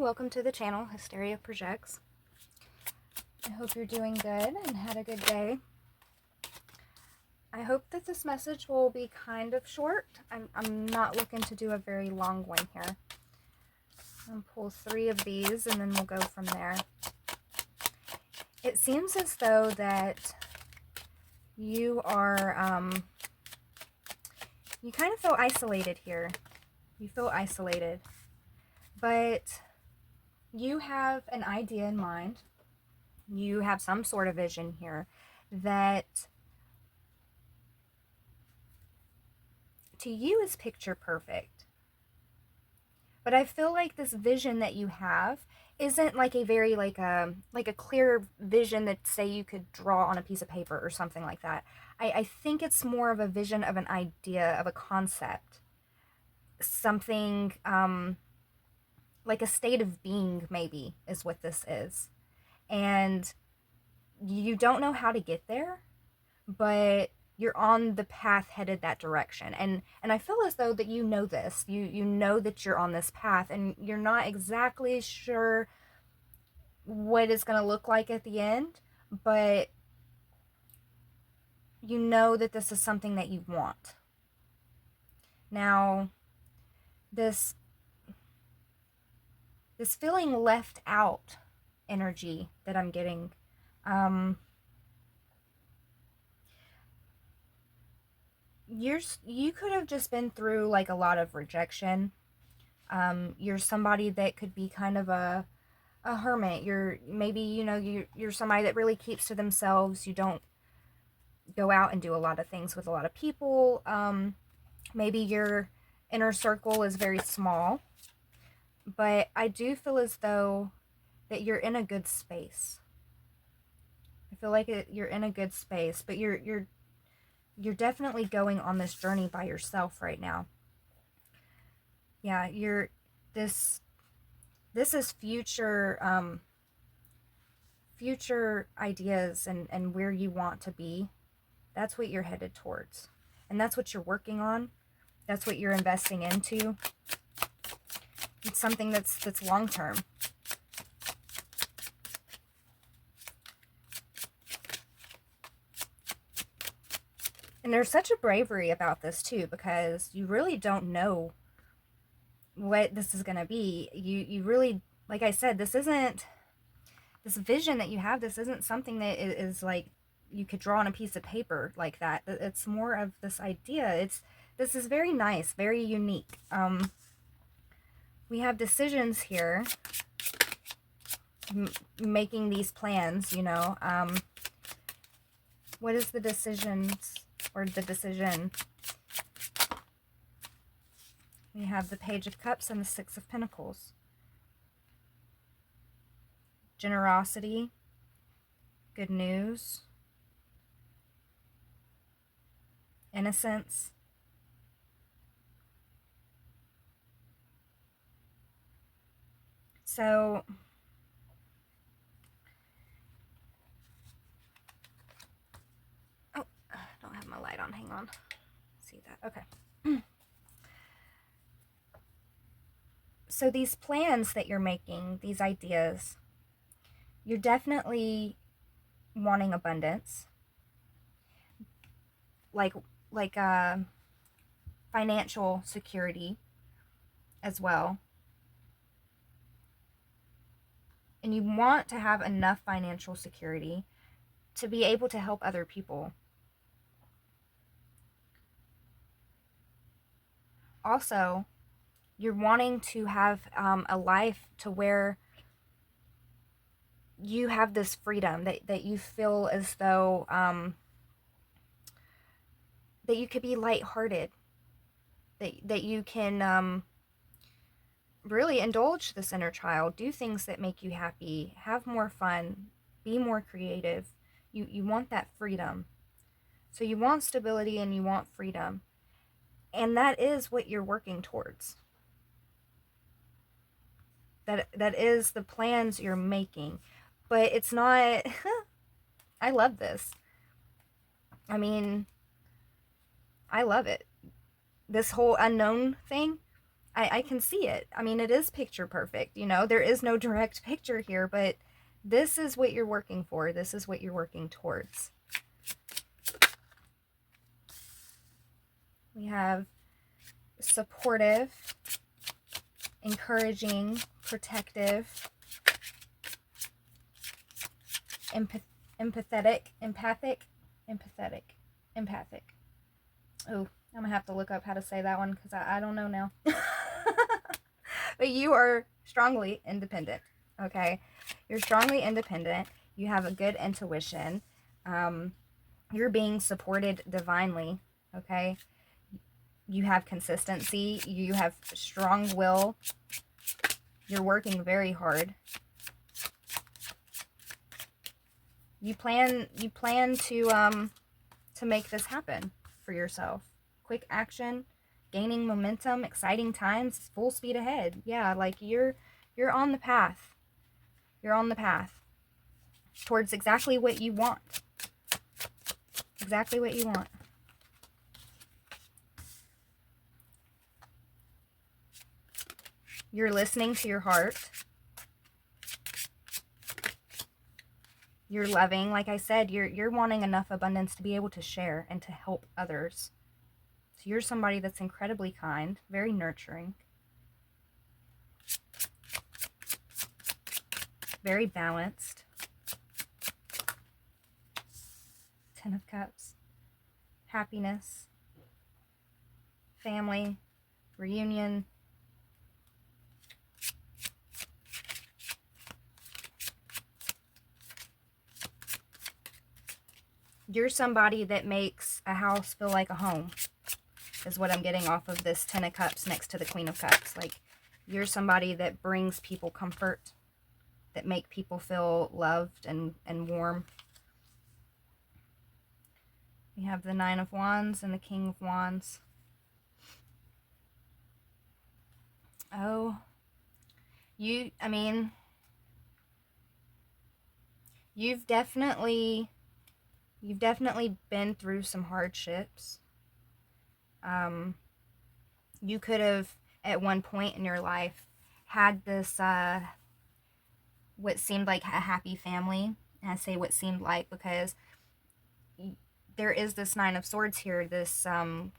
welcome to the channel, Hysteria Projects. I hope you're doing good and had a good day. I hope that this message will be kind of short. I'm not looking to do a very long one here. I'll pull 3 of these and then we'll go from there. It seems as though that you are, you kind of feel isolated here. You feel isolated. But you have an idea in mind. You have some sort of vision here that to you is picture perfect. But I feel like this vision that you have isn't like a very like a clear vision that, say, you could draw on a piece of paper or something like that. I think it's more of a vision of an idea, of a concept. Something like a state of being, maybe, is what this is. And you don't know how to get there, but you're on the path headed that direction. And I feel as though that you know this. You know that you're on this path, and you're not exactly sure what it's going to look like at the end, but you know that this is something that you want. Now, this feeling left out energy that I'm getting, you could have just been through like a lot of rejection. You're somebody that could be kind of a hermit. You're maybe, you're somebody that really keeps to themselves. You don't go out and do a lot of things with a lot of people. Maybe your inner circle is very small, but I do feel as though that you're in a good space. I feel like you're in a good space, but you're definitely going on this journey by yourself right now. Yeah, this is future future ideas and where you want to be. That's what you're headed towards, and that's what you're working on. That's what you're investing into. It's something that's long term. And there's such a bravery about this too, because you really don't know what this is going to be. You really, like I said, this vision that you have, this isn't something that is like you could draw on a piece of paper like that. It's more of this idea. This is very nice, very unique. We have decisions here, making these plans, what is the decisions or the decision? We have the Page of Cups and the Six of Pentacles. Generosity, good news, innocence. So, oh, I don't have my light on. Hang on. See that? Okay. So these plans that you're making, these ideas, you're definitely wanting abundance, like financial security as well. And you want to have enough financial security to be able to help other people. Also, you're wanting to have a life to where you have this freedom, that you feel as though that you could be lighthearted, that you can really indulge this inner child, do things that make you happy, have more fun, be more creative. You want that freedom. So you want stability and you want freedom. And that is what you're working towards. That is the plans you're making. But it's not I love this. I mean, I love it. This whole unknown thing, I can see it. I mean, it is picture perfect. You know, there is no direct picture here, but this is what you're working for. This is what you're working towards. We have supportive, encouraging, protective, empathic. Oh, I'm gonna have to look up how to say that one because I don't know now. But you are strongly independent, okay? You're strongly independent. You have a good intuition. You're being supported divinely, okay? You have consistency. You have strong will. You're working very hard. You plan to make this happen for yourself. Quick action, gaining momentum, exciting times, full speed ahead. Yeah, like you're on the path. You're on the path towards exactly what you want. Exactly what you want. You're listening to your heart. You're loving. Like I said, you're wanting enough abundance to be able to share and to help others. So you're somebody that's incredibly kind, very nurturing, very balanced. Ten of Cups. Happiness. Family. Reunion. You're somebody that makes a house feel like a home, is what I'm getting off of this Ten of Cups next to the Queen of Cups. Like, you're somebody that brings people comfort, that make people feel loved and warm. We have the Nine of Wands and the King of Wands. Oh, I mean, you've definitely been through some hardships. You could have, at one point in your life, had this, what seemed like a happy family. And I say what seemed like because there is this Nine of Swords here, this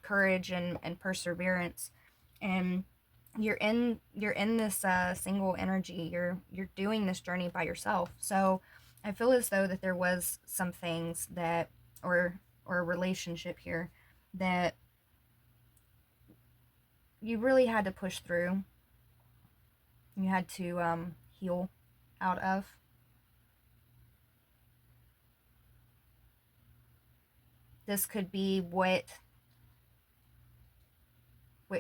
courage and perseverance. And you're in this single energy. You're doing this journey by yourself. So I feel as though that there was some things that, or a relationship here that you really had to push through. You had to heal out of. This could be what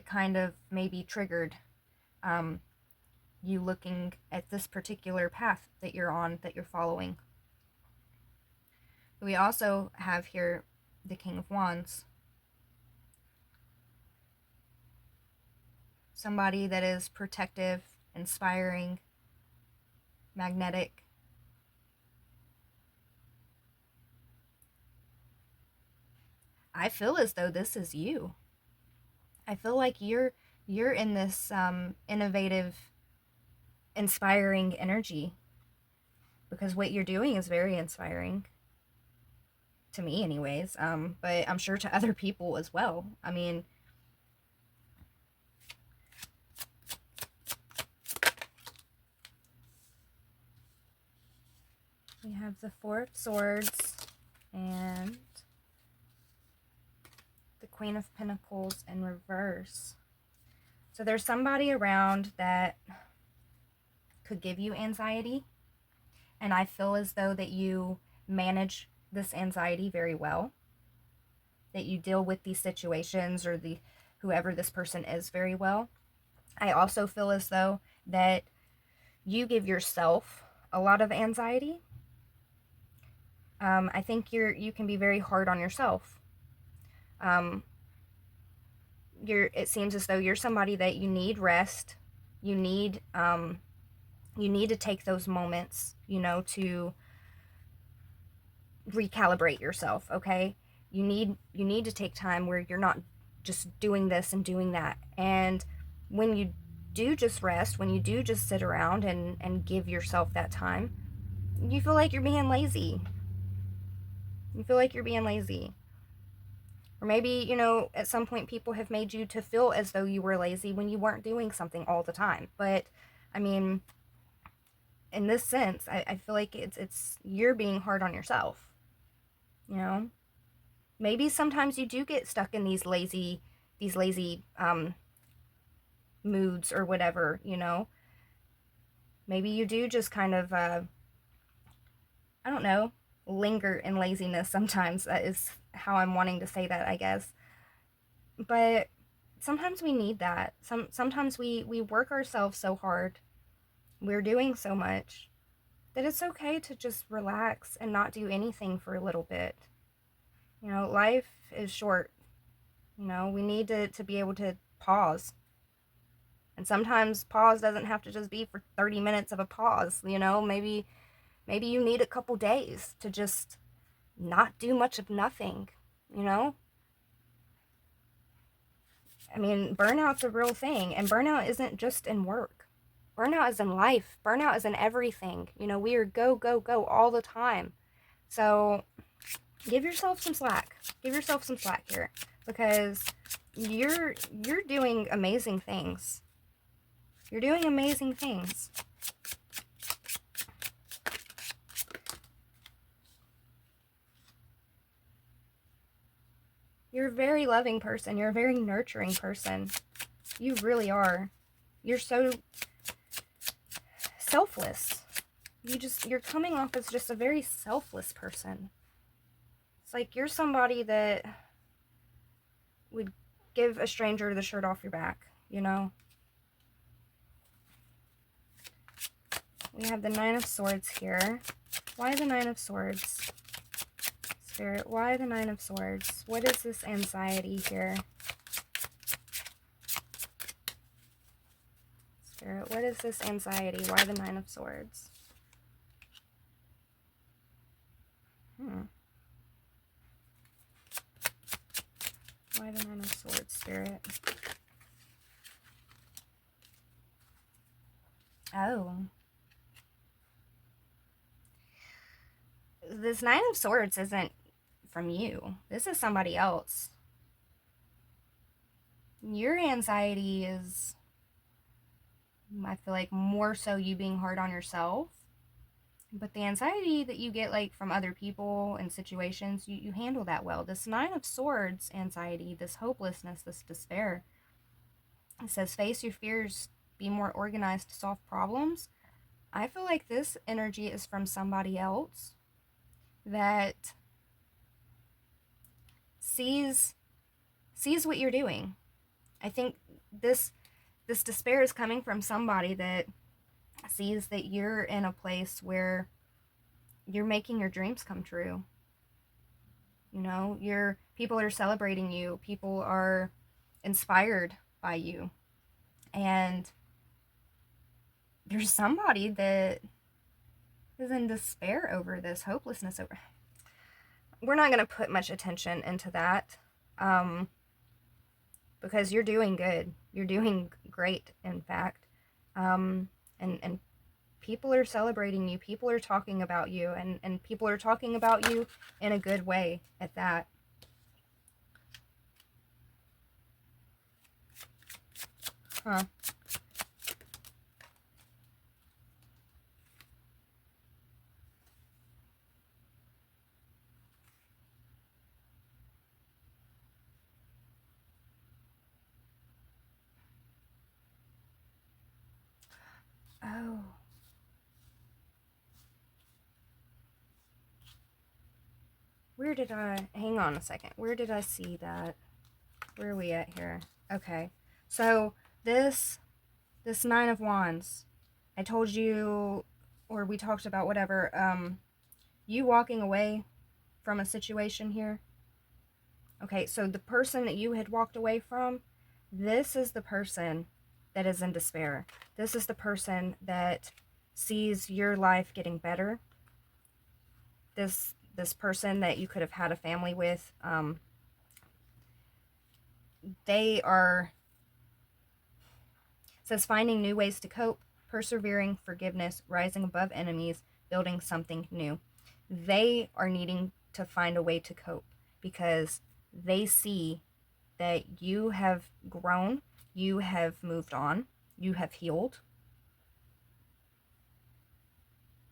kind of maybe triggered you looking at this particular path that you're on, that you're following. We also have here the King of Wands. Somebody that is protective, inspiring, magnetic. I feel as though this is you. I feel like you're in this innovative, inspiring energy, because what you're doing is very inspiring to me anyways, but I'm sure to other people as well. I mean, we have the Four of Swords and the Queen of Pentacles in reverse. So there's somebody around that could give you anxiety, and I feel as though that you manage this anxiety very well, that you deal with these situations or the whoever this person is very well. I also feel as though that you give yourself a lot of anxiety. I think you can be very hard on yourself. It seems as though you're somebody that you need rest. You need to take those moments, to recalibrate yourself, okay? You need to take time where you're not just doing this and doing that. And when you do just rest, when you do just sit around and give yourself that time, you feel like you're being lazy. You feel like you're being lazy. Or maybe, you know, at some point people have made you to feel as though you were lazy when you weren't doing something all the time. But, I mean, in this sense, I feel like it's you're being hard on yourself. You know? Maybe sometimes you do get stuck in these lazy moods or whatever, you know? Maybe you do just kind of, I don't know, linger in laziness sometimes. That is how I'm wanting to say that, I guess. But sometimes we need that. Sometimes we work ourselves so hard. We're doing so much that it's okay to just relax and not do anything for a little bit. You know, life is short. You know, we need to be able to pause. And sometimes pause doesn't have to just be for 30 minutes of a pause, you know? Maybe you need a couple days to just not do much of nothing, you know? I mean, burnout's a real thing, and burnout isn't just in work. Burnout is in life. Burnout is in everything. You know, we are go, go, go all the time. So give yourself some slack. Give yourself some slack here, because you're doing amazing things. You're doing amazing things. You're a very loving person. You're a very nurturing person. You really are. You're so selfless. You're coming off as just a very selfless person. It's like you're somebody that would give a stranger the shirt off your back, you know? We have the Nine of Swords here. Why the Nine of Swords? Spirit, why the Nine of Swords? What is this anxiety here? Spirit, what is this anxiety? Why the Nine of Swords? Why the Nine of Swords, Spirit? Oh. This Nine of Swords isn't from you. This is somebody else. Your anxiety is, I feel like, more so you being hard on yourself. But the anxiety that you get, like, from other people and situations, you handle that well. This Nine of Swords anxiety, this hopelessness, this despair, it says face your fears, be more organized to solve problems. I feel like this energy is from somebody else that sees what you're doing. I think this despair is coming from somebody that sees that you're in a place where you're making your dreams come true. You know, people are celebrating you. People are inspired by you. And there's somebody that is in despair over this, hopelessness over. We're not going to put much attention into that, because you're doing good. You're doing great, in fact. And people are celebrating you. People are talking about you, and people are talking about you in a good way at that. Huh. Oh. Where did I... Hang on a second. Where did I see that? Where are we at here? Okay. So, this Nine of Wands, I told you, or we talked about, whatever, you walking away from a situation here. Okay, so the person that you had walked away from, this is the person that is in despair. This is the person that sees your life getting better. This person that you could have had a family with, they are says finding new ways to cope, persevering, forgiveness, rising above enemies, building something new. They are needing to find a way to cope because they see that you have grown, you have moved on, you have healed.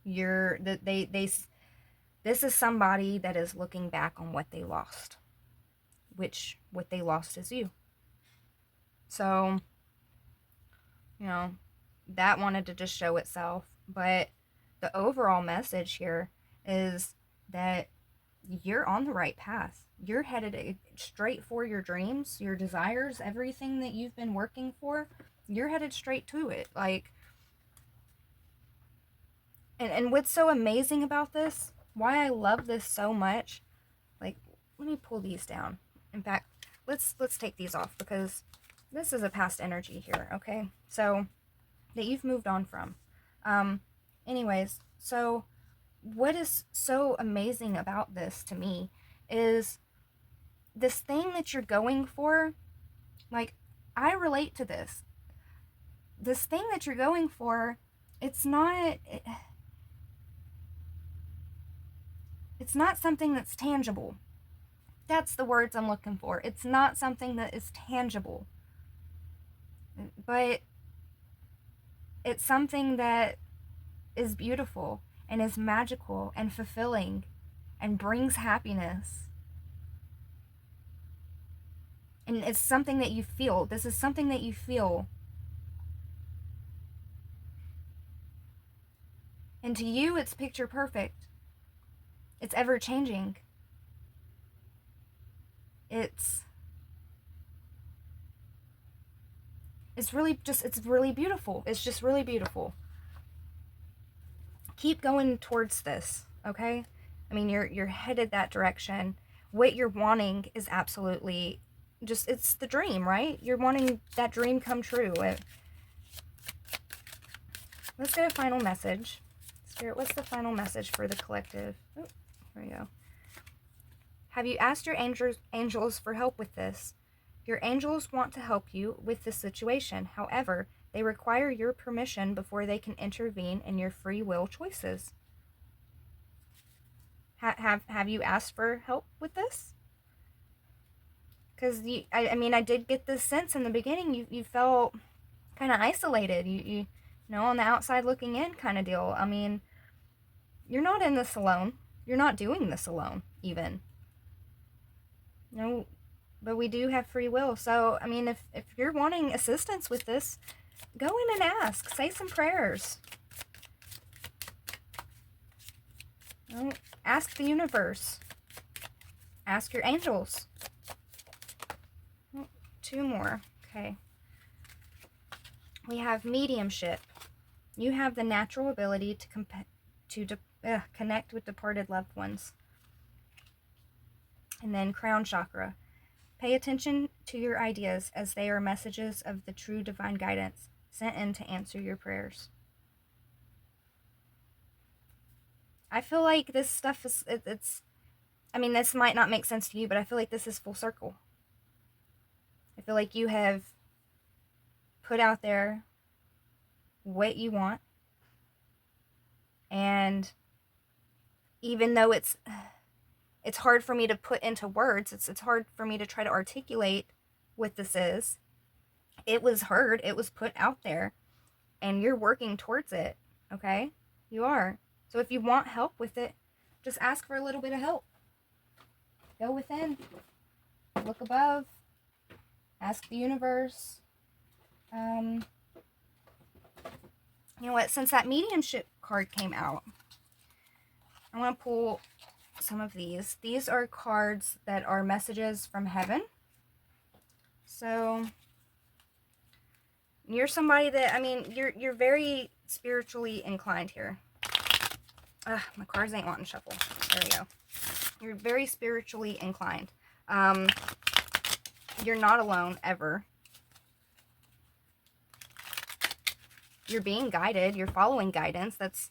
This is somebody that is looking back on what they lost, which what they lost is you. So, that wanted to just show itself. But the overall message here is that you're on the right path. You're headed straight for your dreams, your desires, everything that you've been working for. You're headed straight to it. And what's so amazing about this, why I love this so much, let me pull these down. In fact, let's take these off because this is a past energy here, okay? So, that you've moved on from. Anyways, so what is so amazing about this to me is this thing that you're going for, I relate to this. This thing that you're going for, it's not something that's tangible. That's the words I'm looking for. It's not something that is tangible. But it's something that is beautiful and is magical and fulfilling and brings happiness. And it's something that you feel. This is something that you feel. And to you, it's picture perfect. It's ever changing. It's really beautiful. It's just really beautiful. Keep going towards this, okay? I mean, you're headed that direction. What you're wanting is absolutely just, it's the dream, right? You're wanting that dream come true. Let's get a final message. Spirit, what's the final message for the collective? Oh, here we go. Have you asked your angels for help with this? Your angels want to help you with this situation. However, they require your permission before they can intervene in your free will choices. Have you asked for help with this? Because I did get this sense in the beginning. You felt kind of isolated. You on the outside looking in kind of deal. I mean, you're not in this alone. You're not doing this alone, even. No, but we do have free will. So, I mean, if you're wanting assistance with this, go in and ask. Say some prayers. Ask the universe. Ask your angels. Two more. Okay. We have mediumship. You have the natural ability to connect with departed loved ones. And then crown chakra. Pay attention to your ideas as they are messages of the true divine guidance sent in to answer your prayers. I feel like this stuff is, this might not make sense to you, but I feel like this is full circle. I feel like you have put out there what you want. And even though it's hard for me to put into words, it's hard for me to try to articulate what this is. It was heard, it was put out there, and you're working towards it, okay? You are. So if you want help with it, just ask for a little bit of help. Go within. Look above. Ask the universe. You know what? Since that mediumship card came out, I want to pull some of these. These are cards that are messages from heaven. So you're somebody that, you're very spiritually inclined here. My cards ain't wanting to shuffle. There we go. You're very spiritually inclined. You're not alone, ever. You're being guided. You're following guidance. That's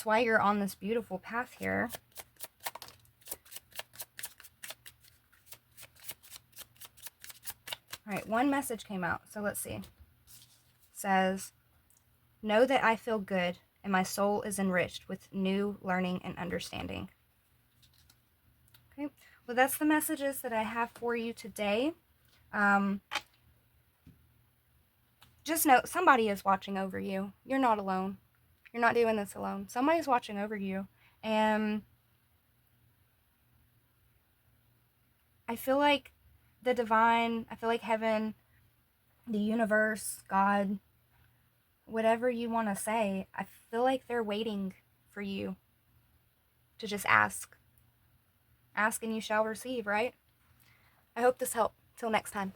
why you're on this beautiful path here. All right, one message came out. So let's see. says, "Know that I feel good and my soul is enriched with new learning and understanding." Okay, well, that's the messages that I have for you today. Just know somebody is watching over you. You're not alone. You're not doing this alone. Somebody's watching over you. And I feel like the divine, I feel like heaven, the universe, God, whatever you want to say, I feel like they're waiting for you to just ask. Ask and you shall receive, right? I hope this helped. Till next time.